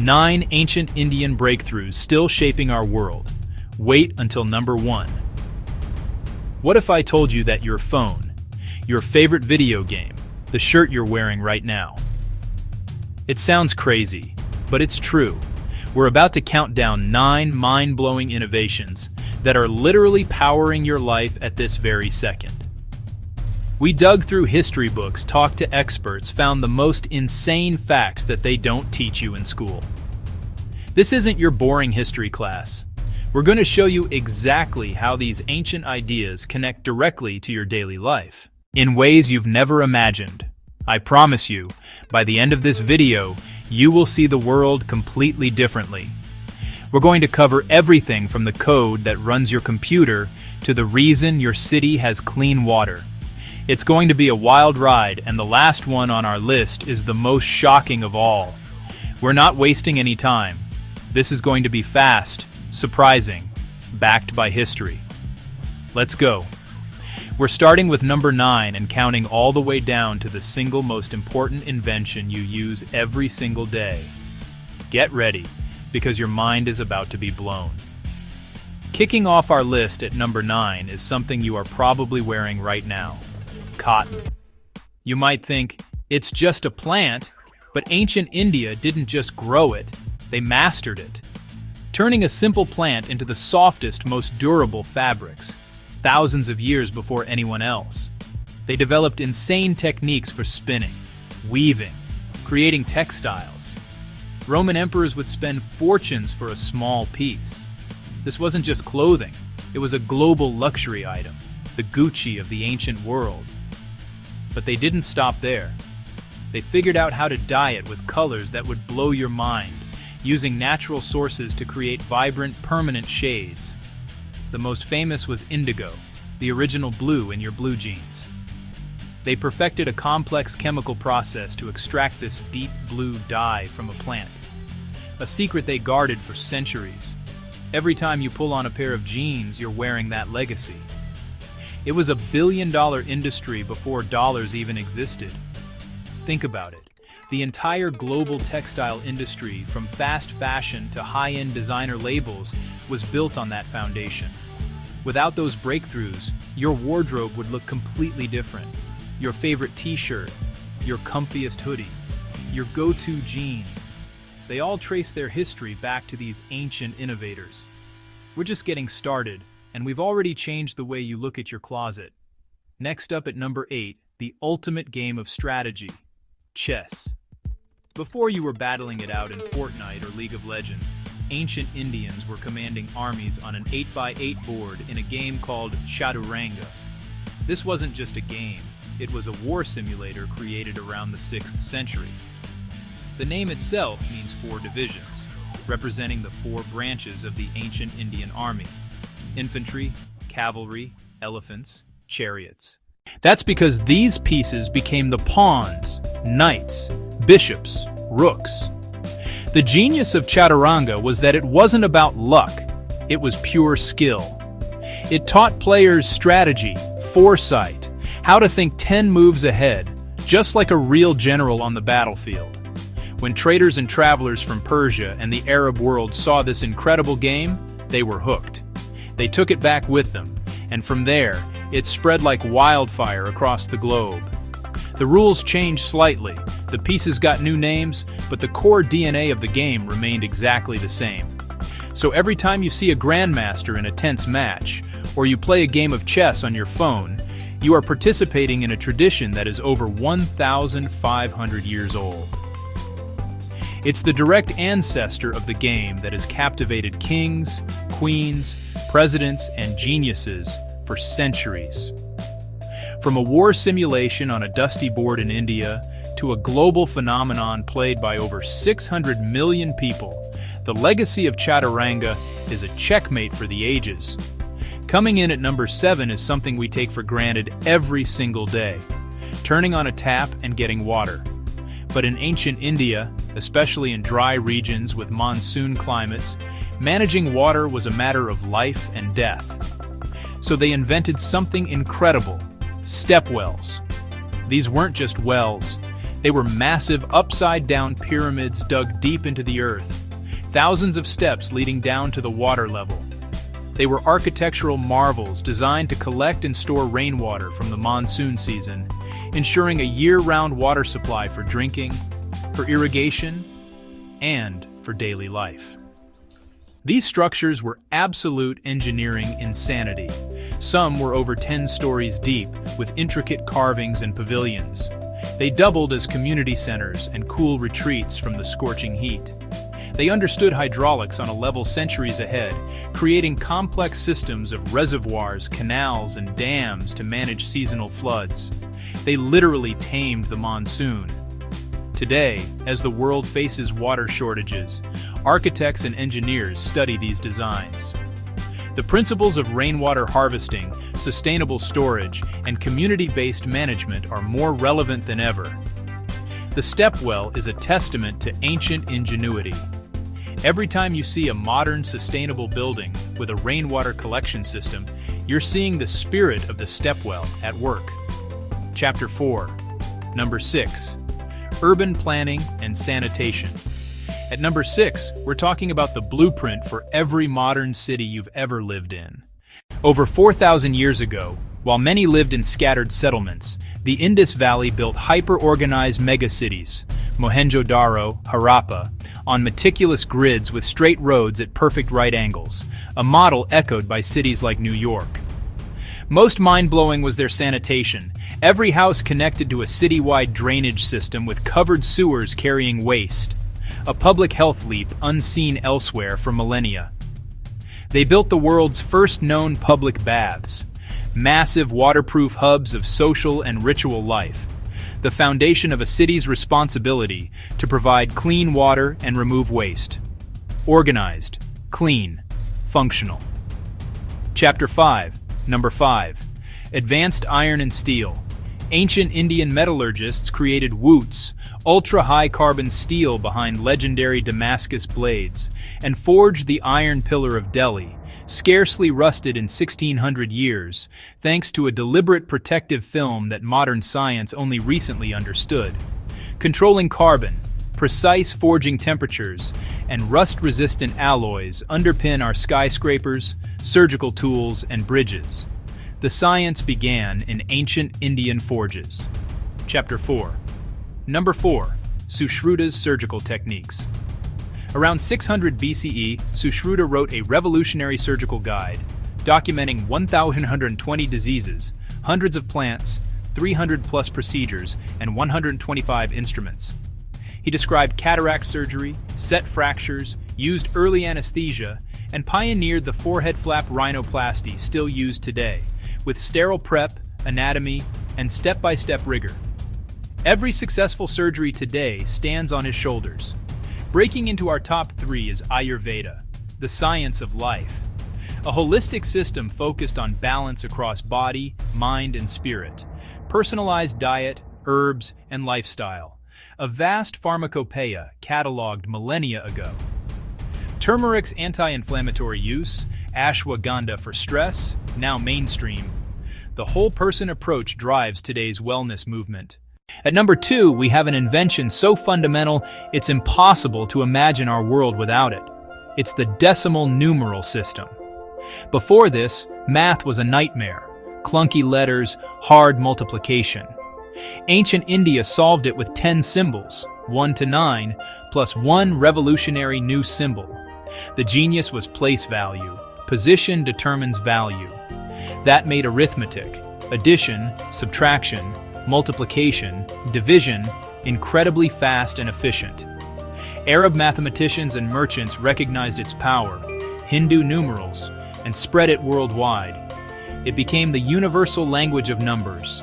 9 ancient Indian breakthroughs still shaping our world. Wait until number 1. What if I told you that your phone, your favorite video game, the shirt you're wearing right now? It sounds crazy, but it's true. We're about to count down 9 mind-blowing innovations that are literally powering your life at this very second. We dug through history books, talked to experts, found the most insane facts that they don't teach you in school. This isn't your boring history class. We're going to show you exactly how these ancient ideas connect directly to your daily life, in ways you've never imagined. I promise you, by the end of this video, you will see the world completely differently. We're going to cover everything from the code that runs your computer to the reason your city has clean water. It's going to be a wild ride, and the last one on our list is the most shocking of all. We're not wasting any time. This is going to be fast, surprising, backed by history. Let's go. We're starting with number 9 and counting all the way down to the single most important invention you use every single day. Get ready, because your mind is about to be blown. Kicking off our list at number 9 is something you are probably wearing right now. Cotton. You might think, it's just a plant, but ancient India didn't just grow it, they mastered it, turning a simple plant into the softest, most durable fabrics, thousands of years before anyone else. They developed insane techniques for spinning, weaving, creating textiles. Roman emperors would spend fortunes for a small piece. This wasn't just clothing, it was a global luxury item, the Gucci of the ancient world. But they didn't stop there. They figured out how to dye it with colors that would blow your mind, using natural sources to create vibrant, permanent shades. The most famous was indigo, the original blue in your blue jeans. They perfected a complex chemical process to extract this deep blue dye from a plant, a secret they guarded for centuries. Every time you pull on a pair of jeans, you're wearing that legacy. It was a billion-dollar industry before dollars even existed. Think about it. The entire global textile industry, from fast fashion to high-end designer labels, was built on that foundation. Without those breakthroughs, your wardrobe would look completely different. Your favorite t-shirt, your comfiest hoodie, your go-to jeans. They all trace their history back to these ancient innovators. We're just getting started, and we've already changed the way you look at your closet. Next up at number 8, the ultimate game of strategy, chess. Before you were battling it out in Fortnite or League of Legends, ancient Indians were commanding armies on an 8x8 board in a game called Chaturanga. This wasn't just a game, it was a war simulator created around the 6th century. The name itself means 4 divisions, representing the 4 branches of the ancient Indian army: infantry, cavalry, elephants, chariots. That's because these pieces became the pawns, knights, bishops, rooks. The genius of Chaturanga was that it wasn't about luck, it was pure skill. It taught players strategy, foresight, how to think 10 moves ahead, just like a real general on the battlefield. When traders and travelers from Persia and the Arab world saw this incredible game, they were hooked. They took it back with them, and from there, it spread like wildfire across the globe. The rules changed slightly, the pieces got new names, but the core DNA of the game remained exactly the same. So every time you see a grandmaster in a tense match, or you play a game of chess on your phone, you are participating in a tradition that is over 1,500 years old. It's the direct ancestor of the game that has captivated kings, queens, presidents, and geniuses for centuries. From a war simulation on a dusty board in India to a global phenomenon played by over 600 million people, the legacy of Chaturanga is a checkmate for the ages. Coming in at number 7 is something we take for granted every single day: turning on a tap and getting water. But in ancient India, especially in dry regions with monsoon climates, managing water was a matter of life and death. So they invented something incredible: step wells. These weren't just wells, They were massive, upside-down pyramids dug deep into the earth, thousands of steps leading down to the water level. They were architectural marvels designed to collect and store rainwater from the monsoon season, ensuring a year-round water supply for drinking, for irrigation, and for daily life. These structures were absolute engineering insanity. Some were over 10 stories deep, with intricate carvings and pavilions. They doubled as community centers and cool retreats from the scorching heat. They understood hydraulics on a level centuries ahead, creating complex systems of reservoirs, canals, and dams to manage seasonal floods. They literally tamed the monsoon. Today, as the world faces water shortages, architects and engineers study these designs. The principles of rainwater harvesting, sustainable storage, and community-based management are more relevant than ever. The stepwell is a testament to ancient ingenuity. Every time you see a modern, sustainable building with a rainwater collection system, you're seeing the spirit of the stepwell at work. Chapter 4. Number 6. Urban planning and sanitation. At number 6, we're talking about the blueprint for every modern city you've ever lived in. Over 4,000 years ago, while many lived in scattered settlements, the Indus Valley built hyper-organized megacities, Mohenjo-Daro, Harappa, on meticulous grids with straight roads at perfect right angles, a model echoed by cities like New York. Most mind-blowing was their sanitation. Every house connected to a city-wide drainage system with covered sewers carrying waste, a public health leap unseen elsewhere for millennia. They built the world's first known public baths, massive waterproof hubs of social and ritual life, the foundation of a city's responsibility to provide clean water and remove waste. Organized, clean, functional. Chapter 5. Number 5. Advanced iron and steel. Ancient Indian metallurgists created woots, ultra-high carbon steel behind legendary Damascus blades, and forged the iron pillar of Delhi, scarcely rusted in 1600 years, thanks to a deliberate protective film that modern science only recently understood. Controlling carbon, precise forging temperatures, and rust-resistant alloys underpin our skyscrapers, surgical tools, and bridges. The science began in ancient Indian forges. Chapter 4. Number 4. Sushruda's surgical techniques. Around 600 BCE, Sushruta wrote a revolutionary surgical guide, documenting 1,120 diseases, hundreds of plants, 300-plus procedures, and 125 instruments. He described cataract surgery, set fractures, used early anesthesia, and pioneered the forehead flap rhinoplasty still used today, with sterile prep, anatomy, and step-by-step rigor. Every successful surgery today stands on his shoulders. Breaking into our top 3 is Ayurveda, the science of life. A holistic system focused on balance across body, mind, and spirit. Personalized diet, herbs, and lifestyle. A vast pharmacopoeia cataloged millennia ago. Turmeric's anti-inflammatory use, ashwagandha for stress, now mainstream. The whole-person approach drives today's wellness movement. At number 2, we have an invention so fundamental it's impossible to imagine our world without it. It's the decimal numeral system. Before this, math was a nightmare. Clunky letters, hard multiplication. Ancient India solved it with 10 symbols, 1 to 9, plus one revolutionary new symbol. The genius was place value. Position determines value. That made arithmetic, addition, subtraction, multiplication, division, incredibly fast and efficient. Arab mathematicians and merchants recognized its power, Hindu numerals, and spread it worldwide. It became the universal language of numbers.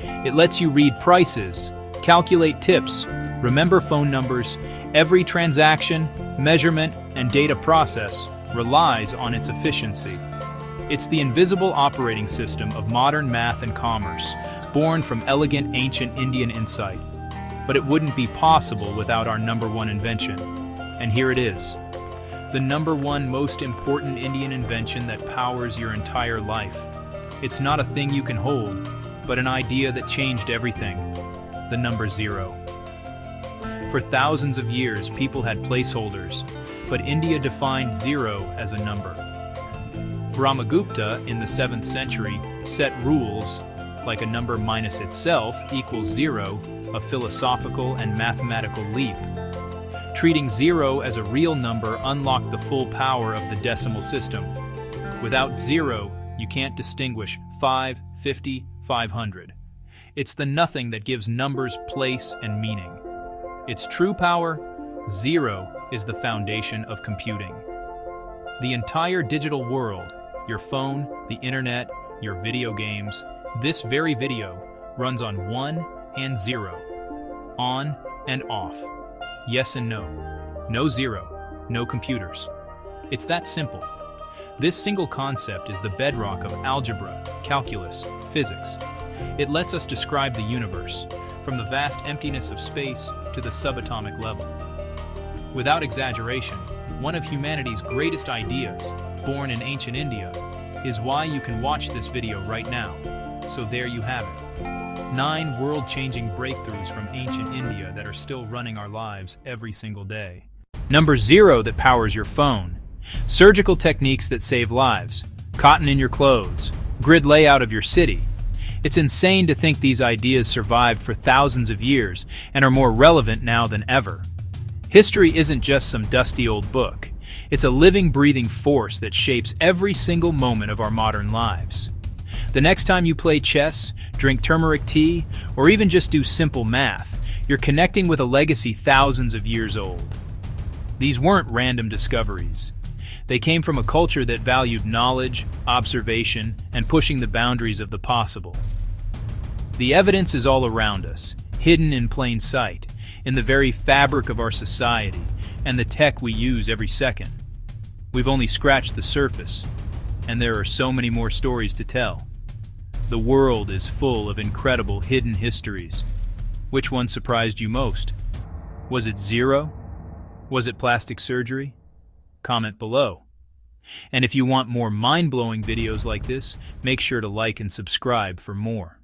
It lets you read prices, calculate tips, remember phone numbers. Every transaction, measurement, and data process relies on its efficiency. It's the invisible operating system of modern math and commerce, born from elegant ancient Indian insight. But it wouldn't be possible without our number 1 invention. And here it is. The number 1 most important Indian invention that powers your entire life. It's not a thing you can hold, but an idea that changed everything. The number 0. For thousands of years, people had placeholders, but India defined zero as a number. Brahmagupta, in the 7th century, set rules like a number minus itself equals zero, a philosophical and mathematical leap. Treating zero as a real number unlocked the full power of the decimal system. Without zero, you can't distinguish 5, 50, 500. It's the nothing that gives numbers place and meaning. Its true power, zero, is the foundation of computing. The entire digital world, your phone, the internet, your video games, this very video runs on 1 and 0, on and off, yes and no, no zero, no computers. It's that simple. This single concept is the bedrock of algebra, calculus, physics. It lets us describe the universe, from the vast emptiness of space to the subatomic level. Without exaggeration, one of humanity's greatest ideas, born in ancient India, is why you can watch this video right now. So there you have it. 9 world-changing breakthroughs from ancient India that are still running our lives every single day. Number 0 that powers your phone. Surgical techniques that save lives. Cotton in your clothes. Grid layout of your city. It's insane to think these ideas survived for thousands of years and are more relevant now than ever. History isn't just some dusty old book. It's a living, breathing force that shapes every single moment of our modern lives. The next time you play chess, drink turmeric tea, or even just do simple math, you're connecting with a legacy thousands of years old. These weren't random discoveries. They came from a culture that valued knowledge, observation, and pushing the boundaries of the possible. The evidence is all around us, hidden in plain sight, in the very fabric of our society, and the tech we use every second. We've only scratched the surface, and there are so many more stories to tell. The world is full of incredible hidden histories. Which one surprised you most? Was it zero? Was it plastic surgery? Comment below. And if you want more mind-blowing videos like this, make sure to like and subscribe for more.